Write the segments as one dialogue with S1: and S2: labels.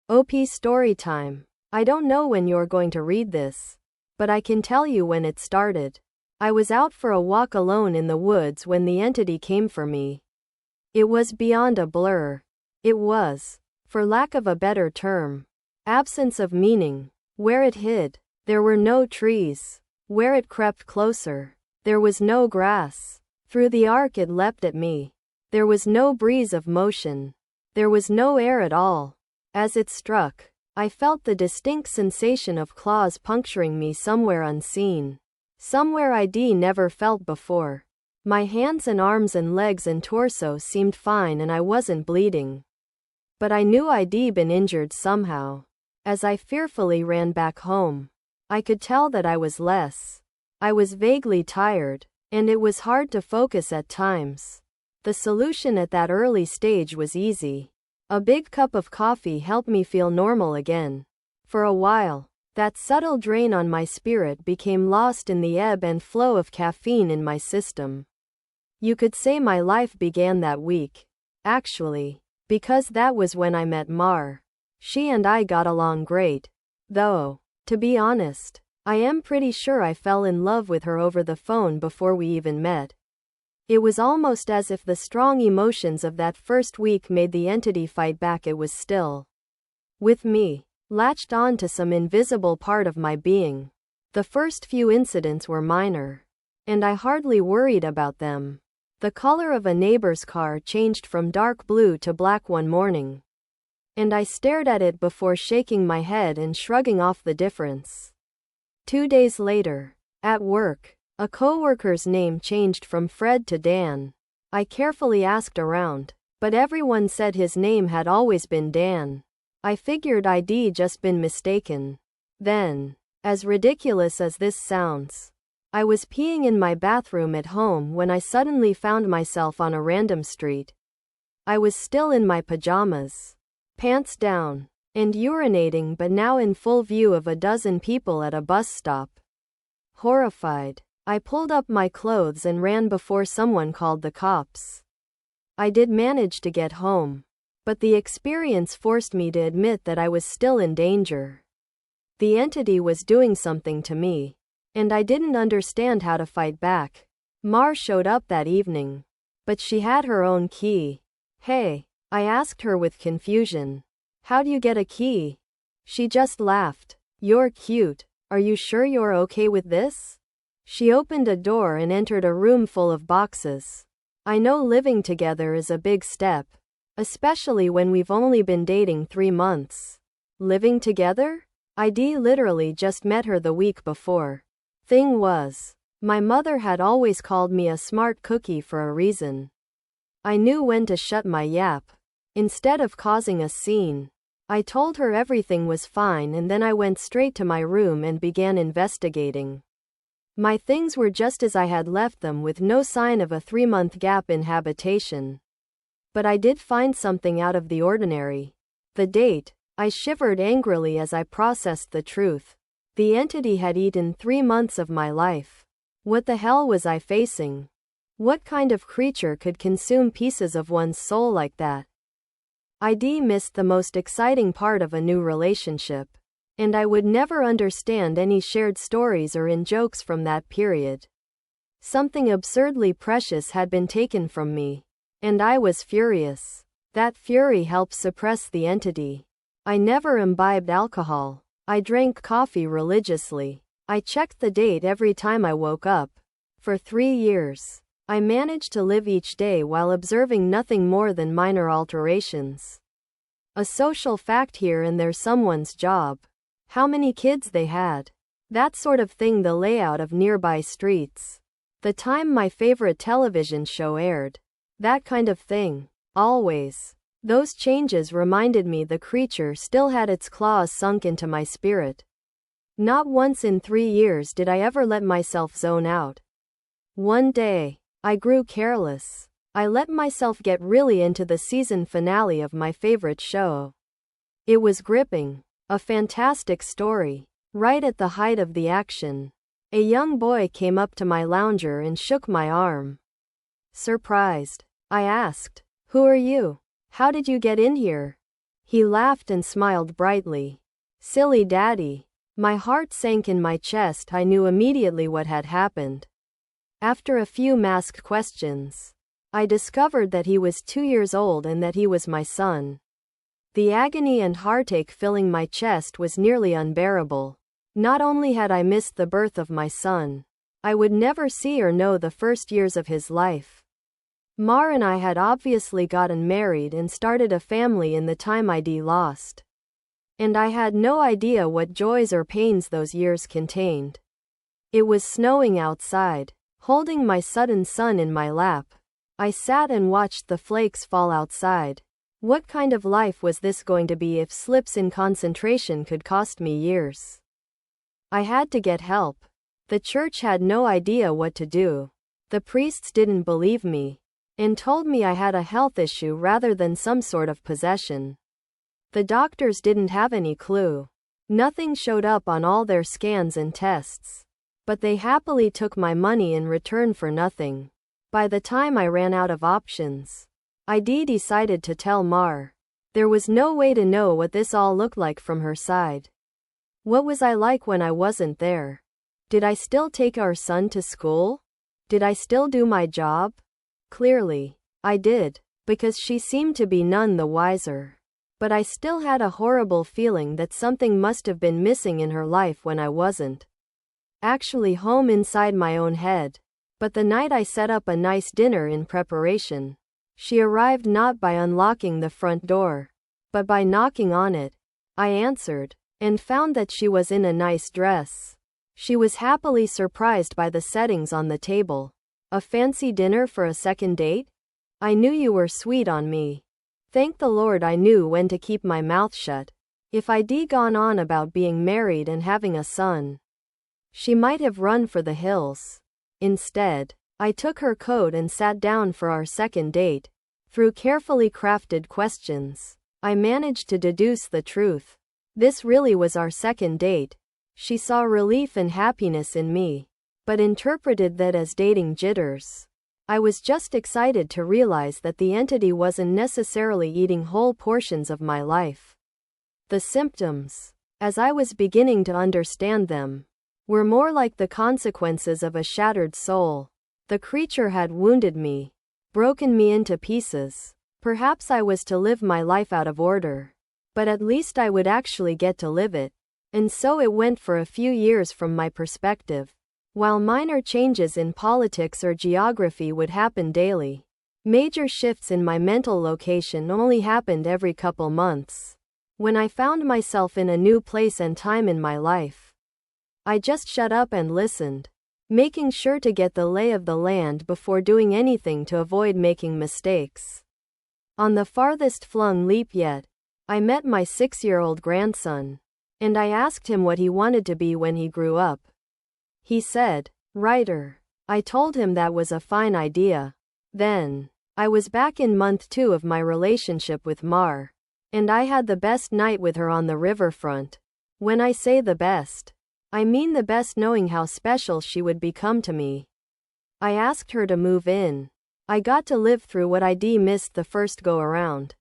S1: OP story time. I don't know when you're going to read this, but I can tell you when it started. I was out for a walk alone in the woods when the entity came for me. It was beyond a blur. It was, for lack of a better term, absence of meaning. Where it hid, there were no trees. Where it crept closer, there was no grass. Through the arc it leapt at me. There was no breeze of motion. There was no air at all. As it struck, I felt the distinct sensation of claws puncturing me somewhere unseen. Somewhere I'd never felt before. My hands and arms and legs and torso seemed fine and I wasn't bleeding. But I knew I'd been injured somehow. As I fearfully ran back home, I could tell that I was less. I was vaguely tired, and it was hard to focus at times. The solution at that early stage was easy. A big cup of coffee helped me feel normal again. For a while, that subtle drain on my spirit became lost in the ebb and flow of caffeine in my system. You could say my life began that week. Actually, because that was when I met Mar. She and I got along great. Though, to be honest, I am pretty sure I fell in love with her over the phone before we even met. It was almost as if the strong emotions of that first week made the entity fight back. It was still with me, latched on to some invisible part of my being. The first few incidents were minor, and I hardly worried about them. The color of a neighbor's car changed from dark blue to black one morning, and I stared at it before shaking my head and shrugging off the difference. 2 days later, at work, a coworker's name changed from Fred to Dan. I carefully asked around, but everyone said his name had always been Dan. I figured I'd just been mistaken. Then, as ridiculous as this sounds, I was peeing in my bathroom at home when I suddenly found myself on a random street. I was still in my pajamas, pants down, and urinating, but now in full view of a dozen people at a bus stop. Horrified, I pulled up my clothes and ran before someone called the cops. I did manage to get home, but the experience forced me to admit that I was still in danger. The entity was doing something to me, and I didn't understand how to fight back. Mar showed up that evening, but she had her own key. Hey, I asked her with confusion. How do you get a key? She just laughed. You're cute. Are you sure you're okay with this? She opened a door and entered a room full of boxes. I know living together is a big step, especially when we've only been dating 3 months. Living together? I'd literally just met her the week before. Thing was, my mother had always called me a smart cookie for a reason. I knew when to shut my yap. Instead of causing a scene, I told her everything was fine and then I went straight to my room and began investigating. My things were just as I had left them, with no sign of a 3-month gap in habitation. But I did find something out of the ordinary. The date. I shivered angrily as I processed the truth. The entity had eaten 3 months of my life. What the hell was I facing? What kind of creature could consume pieces of one's soul like that? I'd missed the most exciting part of a new relationship, and I would never understand any shared stories or in-jokes from that period. Something absurdly precious had been taken from me, and I was furious. That fury helped suppress the entity. I never imbibed alcohol. I drank coffee religiously. I checked the date every time I woke up. For 3 years, I managed to live each day while observing nothing more than minor alterations. A social fact here and there, someone's job, how many kids they had, that sort of thing, the layout of nearby streets, the time my favorite television show aired, that kind of thing. Always. Those changes reminded me the creature still had its claws sunk into my spirit. Not once in 3 years did I ever let myself zone out. One day, I grew careless. I let myself get really into the season finale of my favorite show. It was gripping. A fantastic story. Right at the height of the action, a young boy came up to my lounger and shook my arm. Surprised, I asked, "Who are you? How did you get in here?" He laughed and smiled brightly. Silly daddy. My heart sank in my chest. I knew immediately what had happened. After a few masked questions, I discovered that he was 2 years old and that he was my son. The agony and heartache filling my chest was nearly unbearable. Not only had I missed the birth of my son, I would never see or know the first years of his life. Mar and I had obviously gotten married and started a family in the time ID lost. And I had no idea what joys or pains those years contained. It was snowing outside. Holding my sudden son in my lap, I sat and watched the flakes fall outside. What kind of life was this going to be if slips in concentration could cost me years? I had to get help. The church had no idea what to do. The priests didn't believe me, and told me I had a health issue rather than some sort of possession. The doctors didn't have any clue. Nothing showed up on all their scans and tests. But they happily took my money in return for nothing. By the time I ran out of options, ID decided to tell Mar. There was no way to know what this all looked like from her side. What was I like when I wasn't there? Did I still take our son to school? Did I still do my job? Clearly, I did, because she seemed to be none the wiser. But I still had a horrible feeling that something must have been missing in her life when I wasn't actually home inside my own head. But the night I set up a nice dinner in preparation, she arrived not by unlocking the front door, but by knocking on it. I answered, and found that she was in a nice dress. She was happily surprised by the settings on the table. A fancy dinner for a second date? I knew you were sweet on me. Thank the Lord I knew when to keep my mouth shut. If I'd gone on about being married and having a son, she might have run for the hills. Instead, I took her coat and sat down for our second date. Through carefully crafted questions, I managed to deduce the truth. This really was our second date. She saw relief and happiness in me, but interpreted that as dating jitters. I was just excited to realize that the entity wasn't necessarily eating whole portions of my life. The symptoms, as I was beginning to understand them, were more like the consequences of a shattered soul. The creature had wounded me, broken me into pieces. Perhaps I was to live my life out of order, but at least I would actually get to live it. And so it went for a few years from my perspective. While minor changes in politics or geography would happen daily, major shifts in my mental location only happened every couple months. When I found myself in a new place and time in my life, I just shut up and listened, making sure to get the lay of the land before doing anything to avoid making mistakes. On the farthest flung leap yet, I met my 6-year-old grandson, and I asked him what he wanted to be when he grew up. He said, writer. I told him that was a fine idea. Then, I was back in month 2 of my relationship with Mar, and I had the best night with her on the riverfront. When I say the best, I mean the best, knowing how special she would become to me. I asked her to move in. I got to live through what I'd missed the first go around.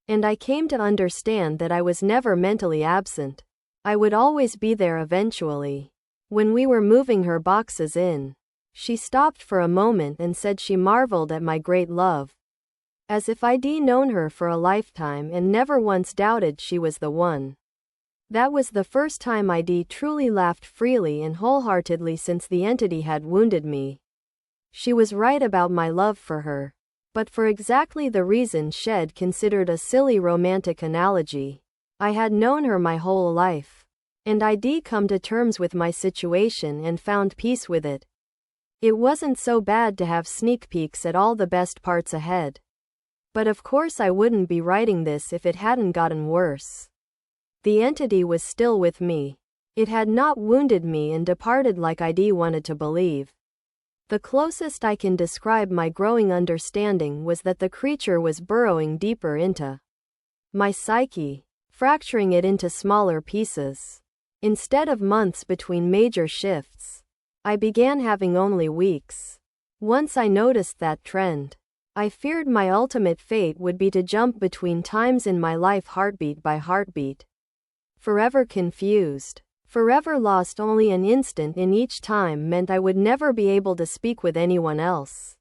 S1: And I came to understand that I was never mentally absent. I would always be there eventually. When we were moving her boxes in, she stopped for a moment and said she marveled at my great love. As if I'd known her for a lifetime and never once doubted she was the one. That was the first time I'd truly laughed freely and wholeheartedly since the entity had wounded me. She was right about my love for her, but for exactly the reason Shed considered a silly romantic analogy. I had known her my whole life, and I'd come to terms with my situation and found peace with it. It wasn't so bad to have sneak peeks at all the best parts ahead. But of course I wouldn't be writing this if it hadn't gotten worse. The entity was still with me. It had not wounded me and departed like I'd wanted to believe. The closest I can describe my growing understanding was that the creature was burrowing deeper into my psyche, fracturing it into smaller pieces. Instead of months between major shifts, I began having only weeks. Once I noticed that trend, I feared my ultimate fate would be to jump between times in my life heartbeat by heartbeat. Forever confused. Forever lost. Only an instant in each time meant I would never be able to speak with anyone else.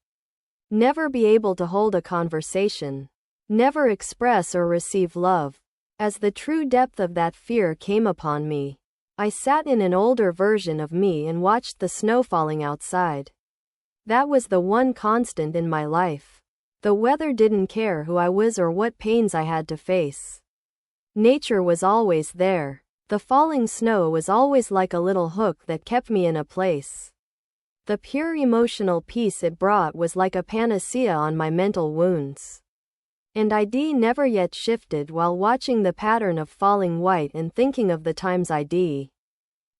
S1: Never be able to hold a conversation. Never express or receive love. As the true depth of that fear came upon me, I sat in an older version of me and watched the snow falling outside. That was the one constant in my life. The weather didn't care who I was or what pains I had to face. Nature was always there. The falling snow was always like a little hook that kept me in a place. The pure emotional peace it brought was like a panacea on my mental wounds. And I'd never yet shifted while watching the pattern of falling white and thinking of the times I'd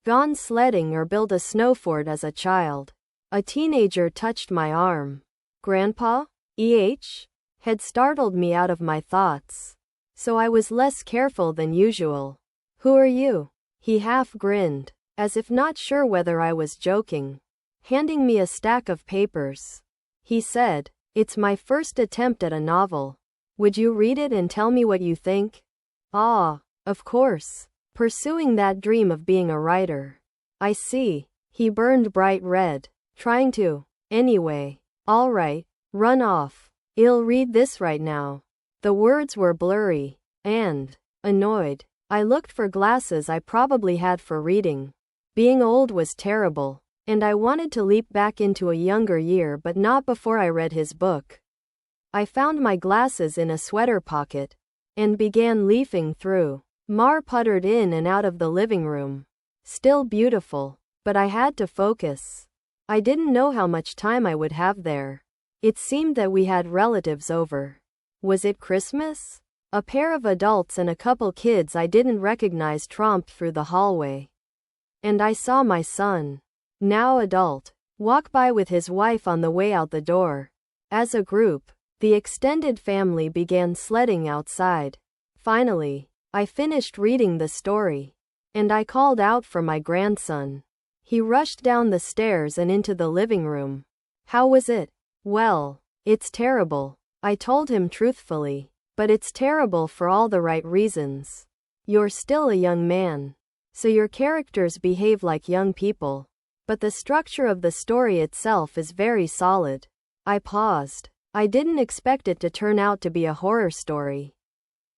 S1: gone sledding or built a snow fort as a child. A teenager touched my arm. Grandpa? Had startled me out of my thoughts. So I was less careful than usual. Who are you? He half grinned, as if not sure whether I was joking. Handing me a stack of papers. He said, "It's my first attempt at a novel. Would you read it and tell me what you think?" Ah, of course. Pursuing that dream of being a writer. I see. He burned bright red. Trying to. Anyway. All right. Run off. I'll read this right now. The words were blurry. And annoyed. I looked for glasses I probably had for reading. Being old was terrible. And I wanted to leap back into a younger year, but not before I read his book. I found my glasses in a sweater pocket. And began leafing through. Mar puttered in and out of the living room. Still beautiful. But I had to focus. I didn't know how much time I would have there. It seemed that we had relatives over. Was it Christmas? A pair of adults and a couple kids I didn't recognize tromped through the hallway. And I saw my son, now adult, walk by with his wife on the way out the door. As a group, the extended family began sledding outside. Finally, I finished reading the story. And I called out for my grandson. He rushed down the stairs and into the living room. How was it? Well, it's terrible, I told him truthfully. But it's terrible for all the right reasons. You're still a young man. So your characters behave like young people. But the structure of the story itself is very solid. I paused. I didn't expect it to turn out to be a horror story.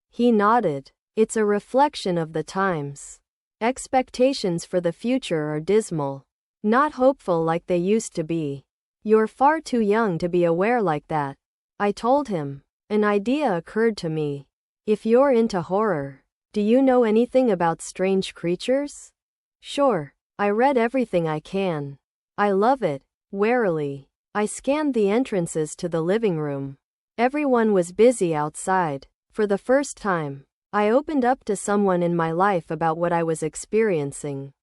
S1: He nodded. It's a reflection of the times. Expectations for the future are dismal. Not hopeful like they used to be. You're far too young to be aware like that, I told him. An idea occurred to me. If you're into horror, do you know anything about strange creatures? Sure. I read everything I can. I love it. Warily, I scanned the entrances to the living room. Everyone was busy outside. For the first time, I opened up to someone in my life about what I was experiencing.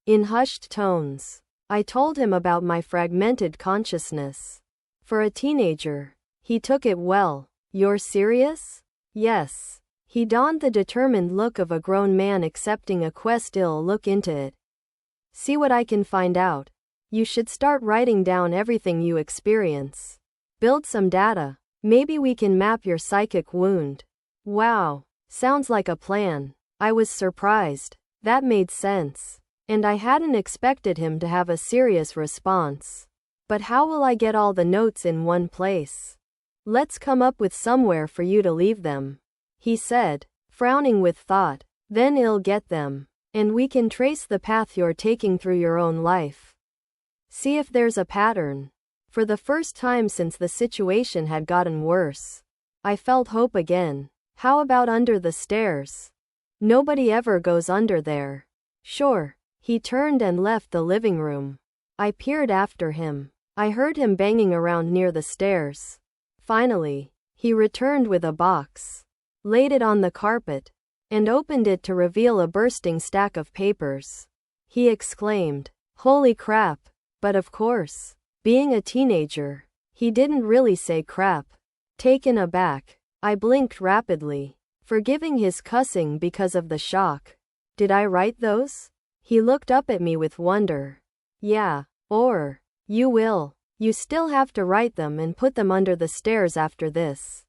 S1: In hushed tones, I told him about my fragmented consciousness. For a teenager, he took it well. You're serious? Yes. He donned the determined look of a grown man accepting a quest. I'll look into it. See what I can find out. You should start writing down everything you experience. Build some data. Maybe we can map your psychic wound. Wow. Sounds like a plan. I was surprised. That made sense. And I hadn't expected him to have a serious response. But how will I get all the notes in one place? Let's come up with somewhere for you to leave them, he said, frowning with thought. Then I'll get them. And we can trace the path you're taking through your own life. See if there's a pattern. For the first time since the situation had gotten worse, I felt hope again. How about under the stairs? Nobody ever goes under there. Sure. He turned and left the living room. I peered after him. I heard him banging around near the stairs. Finally, he returned with a box, laid it on the carpet, and opened it to reveal a bursting stack of papers. He exclaimed, "Holy crap!" But of course, being a teenager, he didn't really say crap. Taken aback, I blinked rapidly, forgiving his cussing because of the shock. Did I write those? He looked up at me with wonder. Yeah, or, you will. You still have to write them and put them under the stairs after this.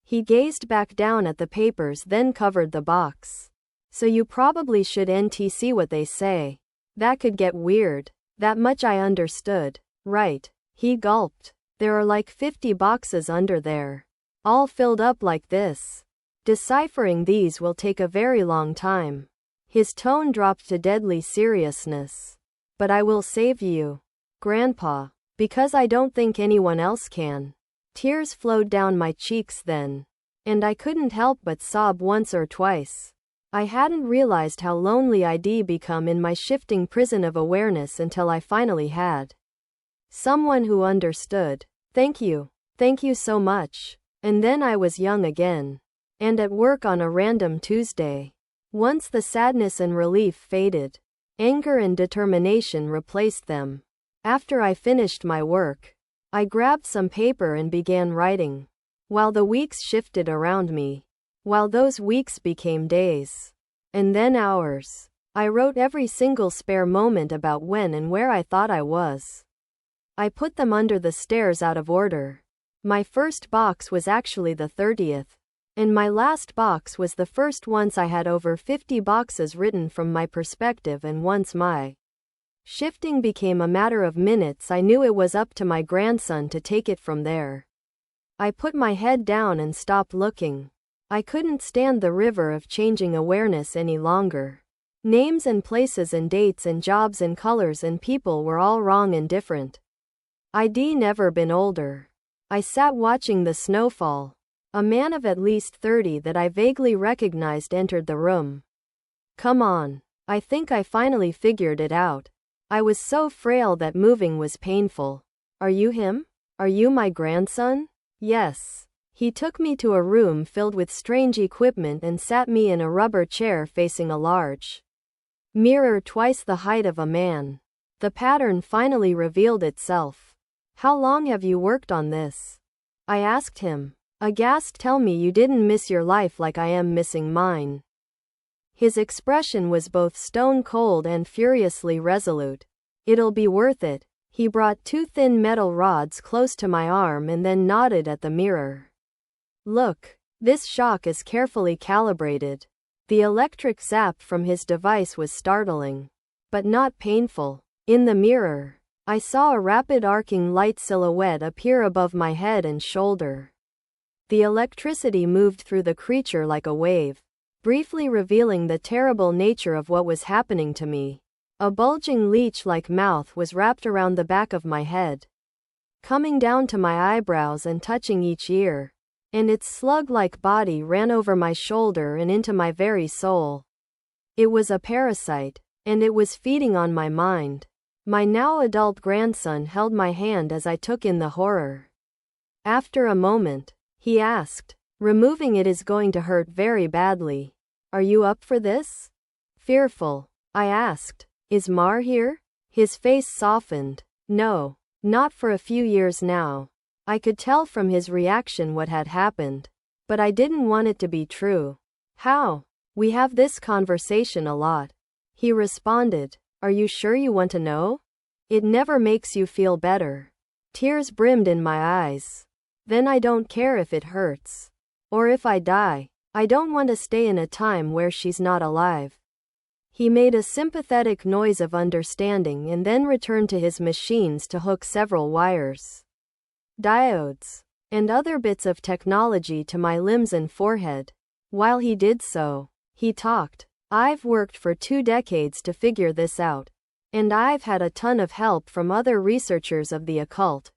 S1: He gazed back down at the papers, then covered the box. So you probably should see what they say. That could get weird. That much I understood. Right. He gulped. There are like 50 boxes under there. All filled up like this. Deciphering these will take a very long time. His tone dropped to deadly seriousness. But I will save you, Grandpa, because I don't think anyone else can. Tears flowed down my cheeks then, and I couldn't help but sob once or twice. I hadn't realized how lonely I'd become in my shifting prison of awareness until I finally had someone who understood. Thank you so much. And then I was young again. And at work on a random Tuesday. Once the sadness and relief faded, anger and determination replaced them. After I finished my work, I grabbed some paper and began writing. While the weeks shifted around me, while those weeks became days, and then hours, I wrote every single spare moment about when and where I thought I was. I put them under the stairs out of order. My first box was actually the 30th, and my last box was the first. Once I had over 50 boxes written from my perspective, and once my shifting became a matter of minutes, I knew it was up to my grandson to take it from there. I put my head down and stopped looking. I couldn't stand the river of changing awareness any longer. Names and places and dates and jobs and colors and people were all wrong and different. I'd never been older. I sat watching the snowfall. A man of at least 30 that I vaguely recognized entered the room. Come on. I think I finally figured it out. I was so frail that moving was painful. Are you him? Are you my grandson? Yes. He took me to a room filled with strange equipment and sat me in a rubber chair facing a large mirror twice the height of a man. The pattern finally revealed itself. How long have you worked on this? I asked him. Aghast. Tell me you didn't miss your life like I am missing mine. His expression was both stone cold and furiously resolute. It'll be worth it. He brought 2 thin metal rods close to my arm and then nodded at the mirror. Look, this shock is carefully calibrated. The electric zap from his device was startling, but not painful. In the mirror, I saw a rapid arcing light silhouette appear above my head and shoulder. The electricity moved through the creature like a wave, briefly revealing the terrible nature of what was happening to me. A bulging leech-like mouth was wrapped around the back of my head, coming down to my eyebrows and touching each ear, and its slug-like body ran over my shoulder and into my very soul. It was a parasite, and it was feeding on my mind. My now adult grandson held my hand as I took in the horror. After a moment, he asked, removing it is going to hurt very badly. Are you up for this? Fearful, I asked. Is Mar here? His face softened. No, not for a few years now. I could tell from his reaction what had happened, but I didn't want it to be true. How? We have this conversation a lot. He responded. Are you sure you want to know? It never makes you feel better. Tears brimmed in my eyes. Then I don't care if it hurts. Or if I die. I don't want to stay in a time where she's not alive. He made a sympathetic noise of understanding and then returned to his machines to hook several wires, diodes, and other bits of technology to my limbs and forehead. While he did so, he talked. I've worked for 2 decades to figure this out, and I've had a ton of help from other researchers of the occult.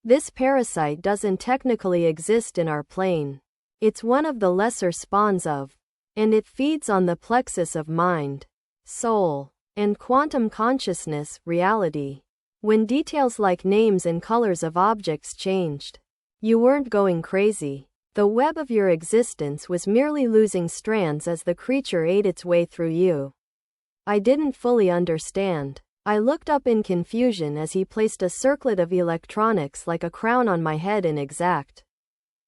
S1: This parasite doesn't technically exist in our plane. It's one of the lesser spawns of, and it feeds on the plexus of mind, soul, and quantum consciousness, reality. When details like names and colors of objects changed, you weren't going crazy. The web of your existence was merely losing strands as the creature ate its way through you. I didn't fully understand. I looked up in confusion as he placed a circlet of electronics like a crown on my head in exact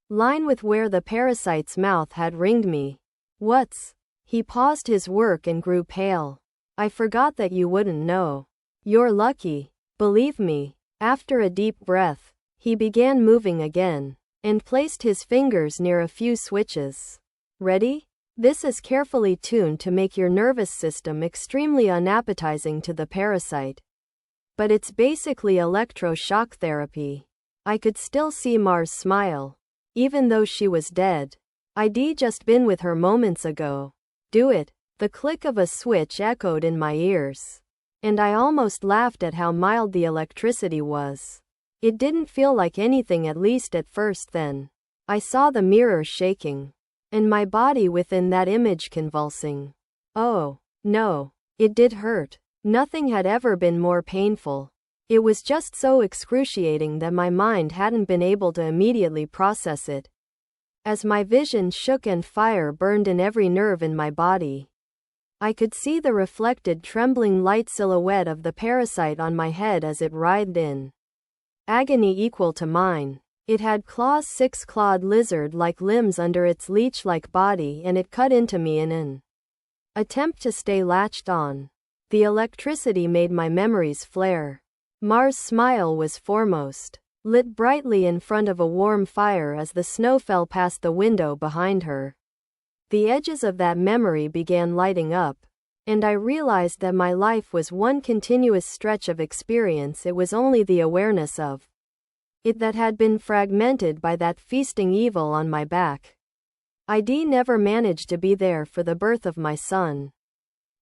S1: line with where the parasite's mouth had ringed me. What's? He paused his work and grew pale. I forgot that you wouldn't know. You're lucky. Believe me, After a deep breath, he began moving again, and placed his fingers near a few switches. Ready? This is carefully tuned to make your nervous system extremely unappetizing to the parasite. But it's basically electroshock therapy. I could still see Mars smile, even though she was dead. I'd just been with her moments ago. Do it. The click of a switch echoed in my ears, and I almost laughed at how mild the electricity was. It didn't feel like anything, at least at first. Then I saw the mirror shaking, and my body within that image convulsing. Oh, no. It did hurt. Nothing had ever been more painful. It was just so excruciating that my mind hadn't been able to immediately process it. As my vision shook and fire burned in every nerve in my body, I could see the reflected trembling light silhouette of the parasite on my head as it writhed in agony equal to mine. It had claws, 6-clawed lizard-like limbs under its leech-like body, and it cut into me in an attempt to stay latched on. The electricity made my memories flare. Mars' smile was foremost, lit brightly in front of a warm fire as the snow fell past the window behind her. The edges of that memory began lighting up, and I realized that my life was one continuous stretch of experience. It was only the awareness of it that had been fragmented by that feasting evil on my back. I'd never managed to be there for the birth of my son.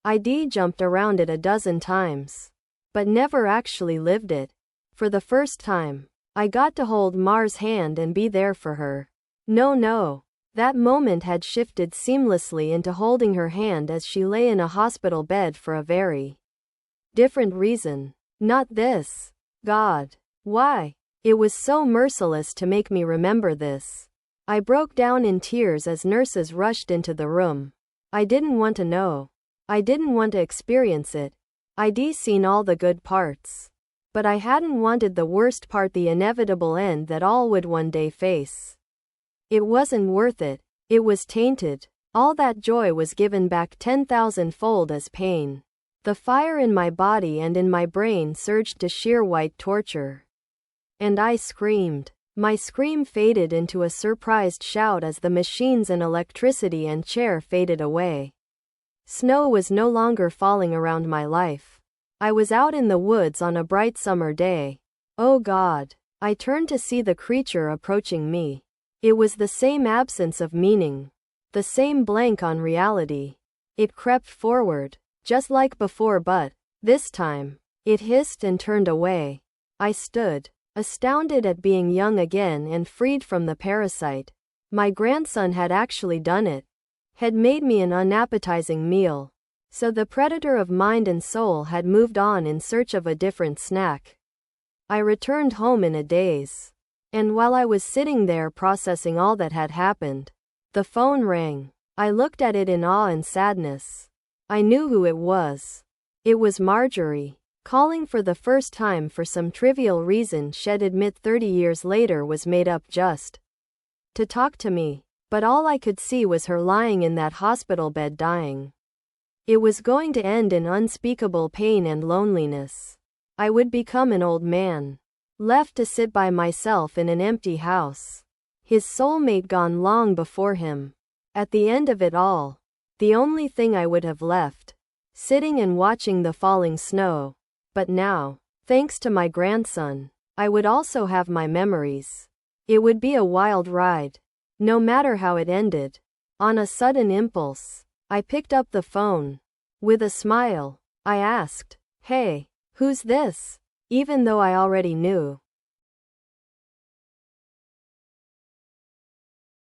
S1: I'd jumped around it a dozen times, but never actually lived it. For the first time, I got to hold Mars' hand and be there for her. No. That moment had shifted seamlessly into holding her hand as she lay in a hospital bed for a very different reason. Not this. God. Why? It was so merciless to make me remember this. I broke down in tears as nurses rushed into the room. I didn't want to know. I didn't want to experience it. I'd seen all the good parts, but I hadn't wanted the worst part, the inevitable end that all would one day face. It wasn't worth it. It was tainted. All that joy was given back 10,000-fold as pain. The fire in my body and in my brain surged to sheer white torture. And I screamed. My scream faded into a surprised shout as the machines and electricity and chair faded away. Snow was no longer falling around my life. I was out in the woods on a bright summer day. Oh God. I turned to see the creature approaching me. It was the same absence of meaning, the same blank on reality. It crept forward, just like before, but this time, it hissed and turned away. I stood, astounded at being young again and freed from the parasite. My grandson had actually done it, had made me an unappetizing meal. So the predator of mind and soul had moved on in search of a different snack. I returned home in a daze. And while I was sitting there processing all that had happened, the phone rang. I looked at it in awe and sadness. I knew who it was. It was Marjorie, calling for the first time for some trivial reason she'd admit 30 years later was made up just to talk to me. But all I could see was her lying in that hospital bed dying. It was going to end in unspeakable pain and loneliness. I would become an old man, left to sit by myself in an empty house. His soulmate gone long before him. At the end of it all, the only thing I would have left, sitting and watching the falling snow. But now, thanks to my grandson, I would also have my memories. It would be a wild ride, no matter how it ended. On a sudden impulse, I picked up the phone. With a smile, I asked, "Hey, who's this?" Even though I already knew.